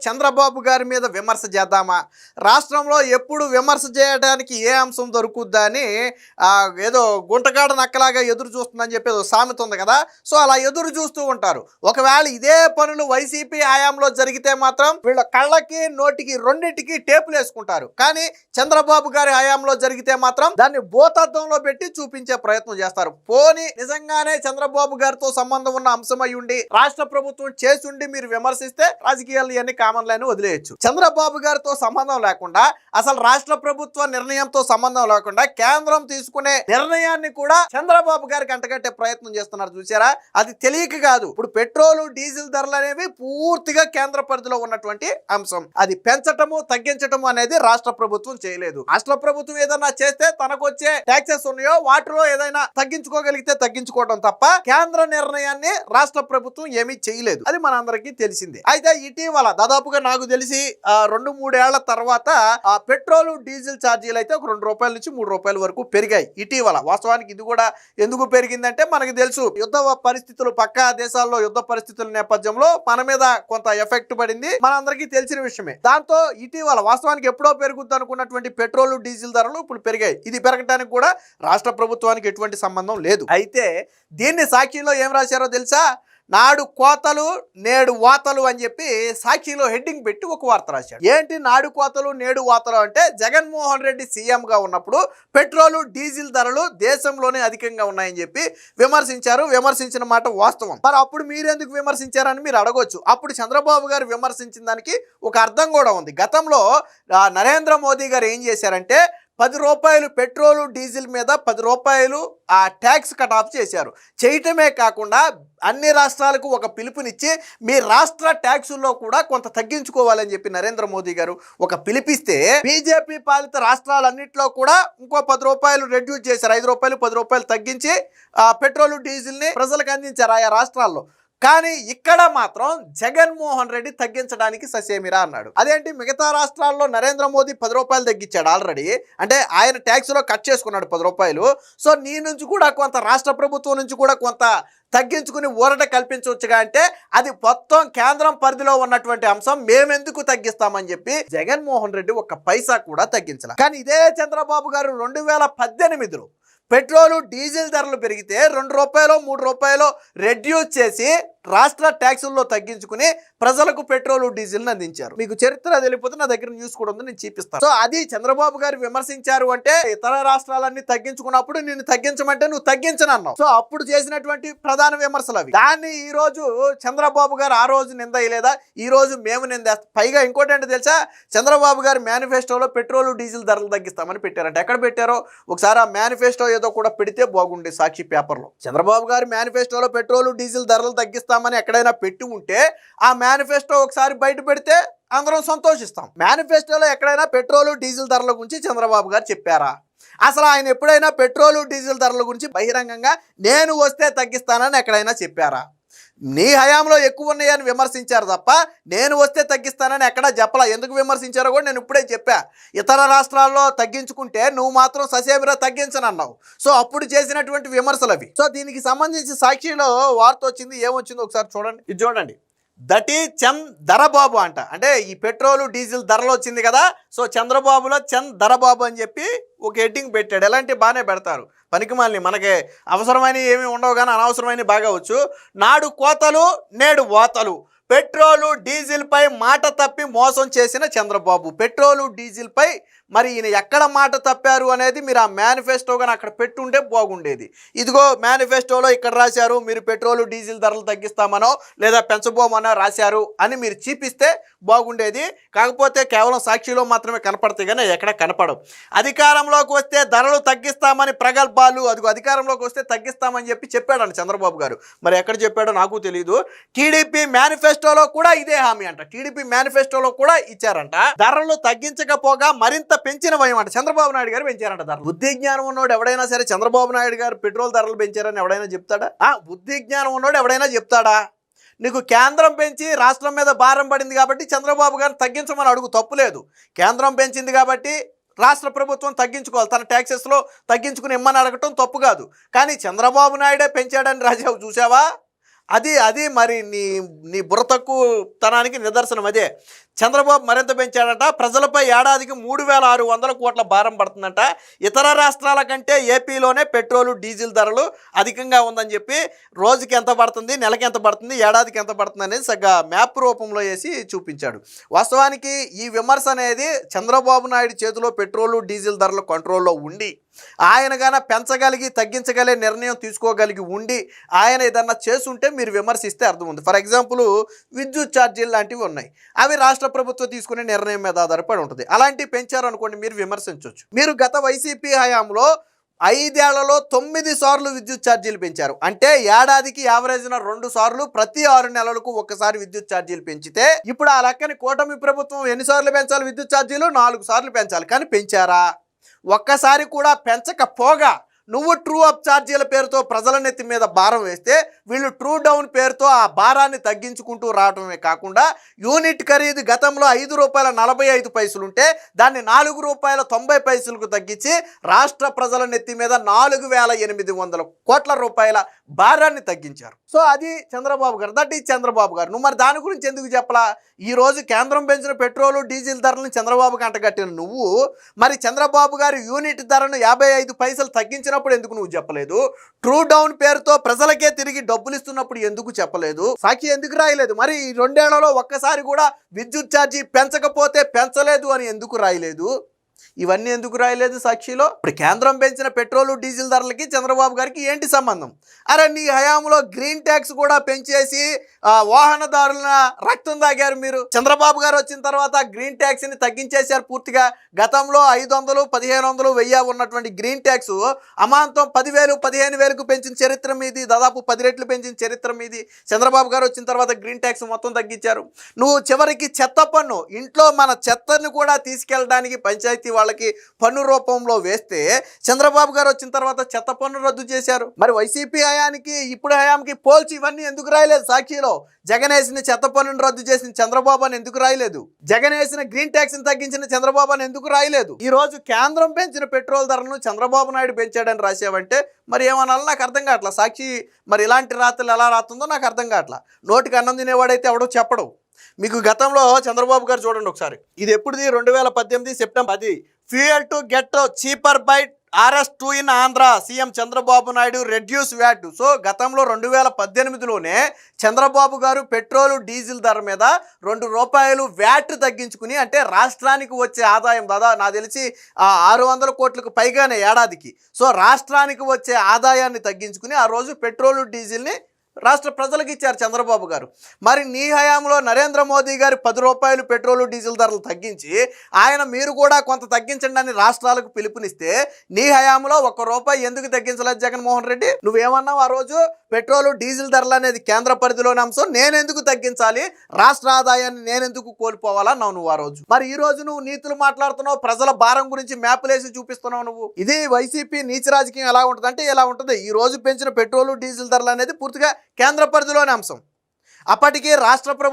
చంద్రబాబు గారి మీద విమర్శ చేద్దామా, రాష్ట్రంలో ఎప్పుడు విమర్శ చేయడానికి ఏ అంశం దొరుకుద్దా అని ఏదో గుంటకాడ నక్కలాగా ఎదురు చూస్తుందని చెప్పి సామెత ఉంది కదా. సో అలా ఎదురు చూస్తూ ఉంటారు. ఒకవేళ ఇదే పనులు వైసీపీ హయాంలో జరిగితే మాత్రం వీళ్ళ కళ్ళకి నోటికి రెండింటికి టేపులు వేసుకుంటారు. కానీ చంద్రబాబు గారి హయాంలో జరిగితే మాత్రం దాన్ని భూతద్దంలో పెట్టి చూపించే ప్రయత్నం చేస్తారు. పోనీ నిజంగానే చంద్రబాబు గారితో సంబంధం ఉన్న అంశం అయి ఉండి రాష్ట్ర ప్రభుత్వం చేసి ఉండి మీరు విమర్శిస్తే రాజకీయాలు ఇవన్నీ కామన్ లైన్ వదిలేయచ్చు. చంద్రబాబు గారితో సంబంధం లేకుండా, అసలు రాష్ట్ర ప్రభుత్వ నిర్ణయంతో సంబంధం లేకుండా కేంద్రం తీసుకునే నిర్ణయాన్ని కూడా చంద్రబాబు గారికి అంటగట్టే ప్రయత్నం చేస్తున్నారు. చూసారా, అది తెలియక కాదు. ఇప్పుడు పెట్రోలు డీజిల్ ధరలు అనేవి పూర్తిగా కేంద్ర పరిధిలో ఉన్నటువంటి అంశం. అది పెంచటము తగ్గించటము అనేది రాష్ట్ర ప్రభుత్వం చేయలేదు. రాష్ట్ర ప్రభుత్వం ఏదైనా చేస్తే తనకు వచ్చే ట్యాక్సెస్ ఉన్నాయో వాటిలో ఏదైనా తగ్గించుకోగలిగితే తగ్గించుకోవడం తప్ప కేంద్ర నిర్ణయాన్ని రాష్ట్ర ప్రభుత్వం ఏమీ చేయలేదు. అది మనందరికీ తెలిసిందే. అయితే ఇటీవల దాదాపుగా నాకు తెలిసి 2-3 ఏళ్ల తర్వాత పెట్రోల్ డీజిల్ ఛార్జీలు అయితే ఒక ₹2 నుంచి ₹3 వరకు పెరిగాయి ఇటీవల. వాస్తవానికి ఇది కూడా ఎందుకు పెరిగిందంటే మనకు తెలుసు, యుద్ధ పరిస్థితులు, పక్క దేశాల్లో యుద్ధ పరిస్థితుల నేపథ్యంలో మన మీద కొంత ఎఫెక్ట్ పడింది, మనందరికీ తెలిసిన విషయమే. దాంతో ఇటీవల వాస్తవానికి ఎప్పుడో పెరుగుద్ది అనుకున్నటువంటి పెట్రోల్ డీజిల్ ధరలు ఇప్పుడు పెరిగాయి. ఇది పెరగడానికి కూడా రాష్ట్ర ప్రభుత్వానికి ఎటువంటి సంబంధం లేదు. అయితే దీన్ని సాక్షిలో ఏం రాశారో తెలుసా, నాడు కోతలు నేడు వాతలు అని చెప్పి సాక్షిలో హెడ్డింగ్ పెట్టి ఒక వార్త రాశాడు. ఏంటి నాడు కోతలు నేడు వాతలు అంటే, జగన్మోహన్ రెడ్డి సీఎంగా ఉన్నప్పుడు పెట్రోలు డీజిల్ ధరలు దేశంలోనే అధికంగా ఉన్నాయని చెప్పి విమర్శించారు. విమర్శించిన మాట వాస్తవం. మరి అప్పుడు మీరెందుకు విమర్శించారని మీరు అడగొచ్చు. అప్పుడు చంద్రబాబు గారు విమర్శించిన దానికి ఒక అర్థం కూడా ఉంది. గతంలో నరేంద్ర మోదీ గారు ఏం చేశారంటే, ₹10 పెట్రోలు డీజిల్ మీద ₹10 ట్యాక్స్ కట్ ఆఫ్ చేశారు. చేయటమే కాకుండా అన్ని రాష్ట్రాలకు ఒక పిలుపునిచ్చి మీ రాష్ట్ర ట్యాక్సుల్లో కూడా కొంత తగ్గించుకోవాలని చెప్పి నరేంద్ర మోదీ గారు ఒక పిలిపిస్తే, బీజేపీ పాలిత రాష్ట్రాలన్నింటిలో కూడా ఇంకో ₹10 రెడ్యూస్ చేశారు. ₹5 ₹10 తగ్గించి పెట్రోలు డీజిల్ని ప్రజలకు అందించారు ఆయా రాష్ట్రాల్లో. కానీ ఇక్కడ మాత్రం జగన్మోహన్ రెడ్డి తగ్గించడానికి ససేమిరా అన్నాడు. అదేంటి, మిగతా రాష్ట్రాల్లో నరేంద్ర మోదీ ₹10 తగ్గించాడు ఆల్రెడీ, అంటే ఆయన ట్యాక్స్లో కట్ చేసుకున్నాడు ₹10. సో నీ నుంచి కూడా కొంత, రాష్ట్ర ప్రభుత్వం నుంచి కూడా కొంత తగ్గించుకుని ఊరట కల్పించవచ్చుగా అంటే, అది మొత్తం కేంద్రం పరిధిలో ఉన్నటువంటి అంశం, మేమెందుకు తగ్గిస్తామని చెప్పి జగన్మోహన్ రెడ్డి ఒక్క పైసా కూడా తగ్గించాల. కానీ ఇదే చంద్రబాబు గారు 2018లో పెట్రోలు డీజిల్ ధరలు పెరిగితే ₹2 3 రెడ్యూస్ చేసి రాష్ట్ర ట్యాక్సుల్లో తగ్గించుకుని ప్రజలకు పెట్రోలు డీజిల్ని అందించారు. మీకు చరిత్ర తెలియకపోతే నా దగ్గర న్యూస్ కూడా ఉంది, నేను చూపిస్తాను. సో అది చంద్రబాబు గారు విమర్శించారు అంటే, ఇతర రాష్ట్రాలన్నీ తగ్గించుకున్నప్పుడు నిన్ను తగ్గించమంటే నువ్వు తగ్గించనన్నావు. సో అప్పుడు చేసినటువంటి ప్రధాన విమర్శలు అవి. దాన్ని ఈ రోజు చంద్రబాబు గారు ఆ రోజు నిందలేదా, ఈ రోజు మేము నిందేస్తాం. పైగా ఇంకోటి ఏంటో తెలుసా, చంద్రబాబు గారు మేనిఫెస్టోలో పెట్రోలు డీజిల్ ధరలు తగ్గిస్తామని పెట్టారంట. ఎక్కడ పెట్టారో ఒకసారి ఆ మేనిఫెస్టో ఏదో కూడా పెడితే బాగుండే, సాక్షి పేపర్లో. చంద్రబాబు గారు మేనిఫెస్టోలో పెట్రోలు డీజిల్ ధరలు తగ్గిస్తామని ఎక్కడైనా పెట్టి ఉంటే ఆ మేనిఫెస్టో ఒకసారి బయట పెడితే అందరం సంతోషిస్తాం. మేనిఫెస్టోలో ఎక్కడైనా పెట్రోలు డీజిల్ ధరల గురించి చంద్రబాబు గారు చెప్పారా? అసలు ఆయన ఎప్పుడైనా పెట్రోలు డీజిల్ ధరల గురించి బహిరంగంగా నేను వస్తే తగ్గిస్తానని ఎక్కడైనా చెప్పారా? నీ హయాంలో ఎక్కువ ఉన్నాయని విమర్శించారు తప్ప నేను వస్తే తగ్గిస్తానని ఎక్కడా చెప్పలా. ఎందుకు విమర్శించారో కూడా నేను ఇప్పుడే చెప్పా. ఇతర రాష్ట్రాల్లో తగ్గించుకుంటే నువ్వు మాత్రం ససేమిరా తగ్గించనన్నావు. సో అప్పుడు చేసినటువంటి విమర్శలు అవి. సో దీనికి సంబంధించి సాక్షిలో వార్త వచ్చింది, ఏమొచ్చిందో ఒకసారి చూడండి. ఇది చూడండి, దటి దరబాబు అంట. అంటే ఈ పెట్రోలు డీజిల్ ధరలు వచ్చింది కదా, సో చంద్రబాబులో దరబాబు అని చెప్పి ఒక హెడ్డింగ్ పెట్టాడు. ఎలాంటి బాగానే పెడతారు, పనికిమాలిని, మనకి అవసరమైన ఏమీ ఉండవు కానీ అనవసరమైన బాగా వచ్చు. నాడు కోతలు నేడు వాతలు, పెట్రోలు డీజిల్ పై మాట తప్పి మోసం చేసిన చంద్రబాబు. పెట్రోలు డీజిల్ పై మరి ఈయన ఎక్కడ మాట తప్పారు అనేది మీరు ఆ మేనిఫెస్టో కానీ అక్కడ పెట్టుంటే బాగుండేది. ఇదిగో మేనిఫెస్టోలో ఇక్కడ రాశారు, మీరు పెట్రోలు డీజిల్ ధరలు తగ్గిస్తామనో లేదా పెంచబోమనో రాశారు అని మీరు చూపిస్తే బాగుండేది. కాకపోతే కేవలం సాక్షిలో మాత్రమే కనపడతాయి కానీ ఎక్కడ కనపడవు. అధికారంలోకి వస్తే ధరలు తగ్గిస్తామని ప్రగల్భాలు, అదిగో అధికారంలోకి వస్తే తగ్గిస్తామని చెప్పాడంట చంద్రబాబు గారు. మరి ఎక్కడ చెప్పాడో నాకు తెలియదు. టీడీపీ మేనిఫెస్టోలో కూడా ఇదే హామీ అంట. టీడీపీ మేనిఫెస్టోలో కూడా ఇచ్చారంట. ధరలు తగ్గించకపోగా మరింత పెంచిన భయం అంట. చంద్రబాబు నాయుడు గారు పెంచారంట ధరలు. బుద్ధి జ్ఞానం ఉన్నోడు ఎవడైనా సరే చంద్రబాబు నాయుడు గారు పెట్రోల్ ధరలు పెంచారని ఎవడైనా చెప్తాడా? బుద్ధి జ్ఞానం ఉన్నోడు ఎవడైనా చెప్తాడా? నీకు కేంద్రం పెంచి రాష్ట్రం మీద భారం పడింది కాబట్టి చంద్రబాబు గారిని తగ్గించమని అడుగు, తప్పులేదు. కేంద్రం పెంచింది కాబట్టి రాష్ట్ర ప్రభుత్వం తగ్గించుకోవాలి, తన ట్యాక్సెస్లో తగ్గించుకుని ఇమ్మని అడగటం తప్పు కాదు. కానీ చంద్రబాబు నాయుడే పెంచాడని రాజావు చూసావా? అది అది మరి నీ నీ బుర్ర తక్కువ తనానికి నిదర్శనం అదే. చంద్రబాబు మరింత పెంచాడట. ప్రజలపై ఏడాదికి 3,600 కోట్ల భారం పడుతుందంట. ఇతర రాష్ట్రాల కంటే ఏపీలోనే పెట్రోలు డీజిల్ ధరలు అధికంగా ఉందని చెప్పి రోజుకి ఎంత పడుతుంది, నెలకి ఎంత పడుతుంది, ఏడాదికి ఎంత పడుతుంది అనేది సగ్గా మ్యాప్ రూపంలో వేసి చూపించాడు. వాస్తవానికి ఈ విమర్శ అనేది చంద్రబాబు నాయుడు చేతిలో పెట్రోలు డీజిల్ ధరలు కంట్రోల్లో ఉండి ఆయన గాన పెంచగలిగి తగ్గించగలిగే నిర్ణయం తీసుకోగలిగి ఉండి ఆయన ఏదన్నా చేసుంటే మీరు విమర్శిస్తే అర్థం ఉంది. ఫర్ ఎగ్జాంపుల్ విద్యుత్ ఛార్జీలు లాంటివి ఉన్నాయి. అవి రాష్ట్ర ప్రభుత్వం తీసుకునే నిర్ణయం మీద ఆధారపడి ఉంటుంది. అలాంటివి పెంచారు అనుకోండి, మీరు విమర్శించవచ్చు. మీరు గత వైసీపీ హయాంలో 5 ఏళ్లలో 9 సార్లు విద్యుత్ ఛార్జీలు పెంచారు. అంటే ఏడాదికి యావరేజ్న 2 సార్లు, ప్రతి 6 నెలలకు ఒకసారి విద్యుత్ ఛార్జీలు పెంచితే ఇప్పుడు ఆ లెక్కని కూటమి ప్రభుత్వం ఎన్నిసార్లు పెంచాలి? విద్యుత్ ఛార్జీలు 4 సార్లు పెంచాలి. కానీ పెంచారా? ఒక్కసారి కూడా పెంచకపోగా నువ్వు ట్రూ అప్ ఛార్జీల పేరుతో ప్రజల నెత్తి మీద భారం వేస్తే వీళ్ళు ట్రూ డౌన్ పేరుతో ఆ భారాన్ని తగ్గించుకుంటూ రావడమే కాకుండా యూనిట్ ఖరీదు గతంలో ₹5.45 ఉంటే దాన్ని ₹4.90కు తగ్గించి రాష్ట్ర ప్రజల నెత్తి మీద 4,800 కోట్ల రూపాయల భారాన్ని తగ్గించారు. సో అది చంద్రబాబు గారు, దట్ ఈజ్ చంద్రబాబు గారు. నువ్వు మరి దాని గురించి ఎందుకు చెప్పలా? ఈరోజు కేంద్రం పెంచిన పెట్రోలు డీజిల్ ధరలను చంద్రబాబుకి అంటగట్టిన నువ్వు మరి చంద్రబాబు గారు యూనిట్ ధరను 55 పైసలు తగ్గించినప్పుడు ఎందుకు నువ్వు చెప్పలేదు? ట్రూ డౌన్ పేరుతో ప్రజలకే తిరిగి డబ్బులు ఇస్తున్నప్పుడు ఎందుకు చెప్పలేదు? సాక్షి ఎందుకు రాయలేదు? మరి ఈ 2 ఏళ్లలో ఒక్కసారి కూడా విద్యుత్ ఛార్జీ పెంచకపోతే పెంచలేదు అని ఎందుకు రాయలేదు? ఇవన్నీ ఎందుకు రాయలేదు సాక్షిలో? ఇప్పుడు కేంద్రం పెంచిన పెట్రోలు డీజిల్ ధరలకి చంద్రబాబు గారికి ఏంటి సంబంధం? అరే నీ హయాంలో గ్రీన్ ట్యాక్స్ కూడా పెంచేసి వాహనదారుల రక్తం తాగారు మీరు. చంద్రబాబు గారు వచ్చిన తర్వాత గ్రీన్ ట్యాక్స్ ని తగ్గించేశారు పూర్తిగా. గతంలో 500, 1500, 1000 ఉన్నటువంటి గ్రీన్ ట్యాక్స్ అమాంతం 10,000, 15,000కు పెంచిన చరిత్ర మీది, దాదాపు 10 రెట్లు పెంచిన చరిత్ర మీది. చంద్రబాబు గారు వచ్చిన తర్వాత గ్రీన్ ట్యాక్స్ మొత్తం తగ్గించారు. నువ్వు చివరికి చెత్త పన్ను, ఇంట్లో మన చెత్తను కూడా తీసుకెళ్ళడానికి పంచాయతీ వాళ్ళకి పన్ను రూపంలో వేస్తే చంద్రబాబు గారు వచ్చిన తర్వాత చెత్త పన్ను రద్దు చేశారు. మరి వైసీపీ హయానికి ఇప్పుడు హయాంకి పోల్చి ఇవన్నీ ఎందుకు రాయలేదు సాక్షిలో? జగన్ వేసిన చెత్త పన్నును రద్దు చేసిన చంద్రబాబు అని ఎందుకు రాయలేదు? జగన్ వేసిన గ్రీన్ ట్యాక్స్ ని తగ్గించిన చంద్రబాబు అని ఎందుకు రాయలేదు? ఈ రోజు కేంద్రం పెంచిన పెట్రోల్ ధరలను చంద్రబాబు నాయుడు పెంచాడని రాసావంటే మరి ఏమనాలో నాకు అర్థం కావట్లా. సాక్షి మరి ఇలాంటి రాతలు ఎలా రాస్తుందో నాకు అర్థం కావట్లా. నోటికి అన్నం తినేవాడైతే ఎవడో చెప్పడు. మీకు గతంలో చంద్రబాబు గారు చూడండి ఒకసారి, ఇది ఎప్పుడుది? 2018 September 10. Fuel to get cheaper by RS2 in Andhra, CM Chandrababu Naidu reduce VAT. So గతంలో 2018లోనే చంద్రబాబు గారు పెట్రోలు డీజిల్ ధర మీద ₹2 వ్యాట్ తగ్గించుకుని, అంటే రాష్ట్రానికి వచ్చే ఆదాయం దాదాపు నాకు తెలిసి 600 కోట్లకు పైగానే ఏడాదికి. సో రాష్ట్రానికి వచ్చే ఆదాయాన్ని తగ్గించుకుని ఆ రోజు పెట్రోలు డీజిల్ని రాష్ట్ర ప్రజలకు ఇచ్చారు చంద్రబాబు గారు. మరి నీ హయాంలో నరేంద్ర మోదీ గారు ₹10 పెట్రోలు డీజిల్ ధరలు తగ్గించి ఆయన మీరు కూడా కొంత తగ్గించండి అని రాష్ట్రాలకు పిలుపునిస్తే నీ హయాంలో ₹1 ఎందుకు తగ్గించలేదు జగన్మోహన్ రెడ్డి? నువ్వేమన్నావు ఆ రోజు? పెట్రోలు డీజిల్ ధరలు అనేది కేంద్ర పరిధిలోని అంశం, నేనెందుకు తగ్గించాలి, రాష్ట్ర ఆదాయాన్ని నేనెందుకు కోల్పోవాలన్నావు నువ్వు ఆ రోజు. మరి ఈ రోజు నువ్వు నీతులు మాట్లాడుతున్నావు, ప్రజల భారం గురించి మ్యాప్లేసి చూపిస్తున్నావు నువ్వు. ఇది వైసీపీ నీచ రాజకీయం ఎలా ఉంటుంది అంటే ఇలా ఉంటుంది. ఈ రోజు పెంచిన పెట్రోలు డీజిల్ ధరలు అనేది పూర్తిగా కేంద్ర పరిధిలోని అంశం. అప్పటికే రాష్ట్ర ప్రభుత్వం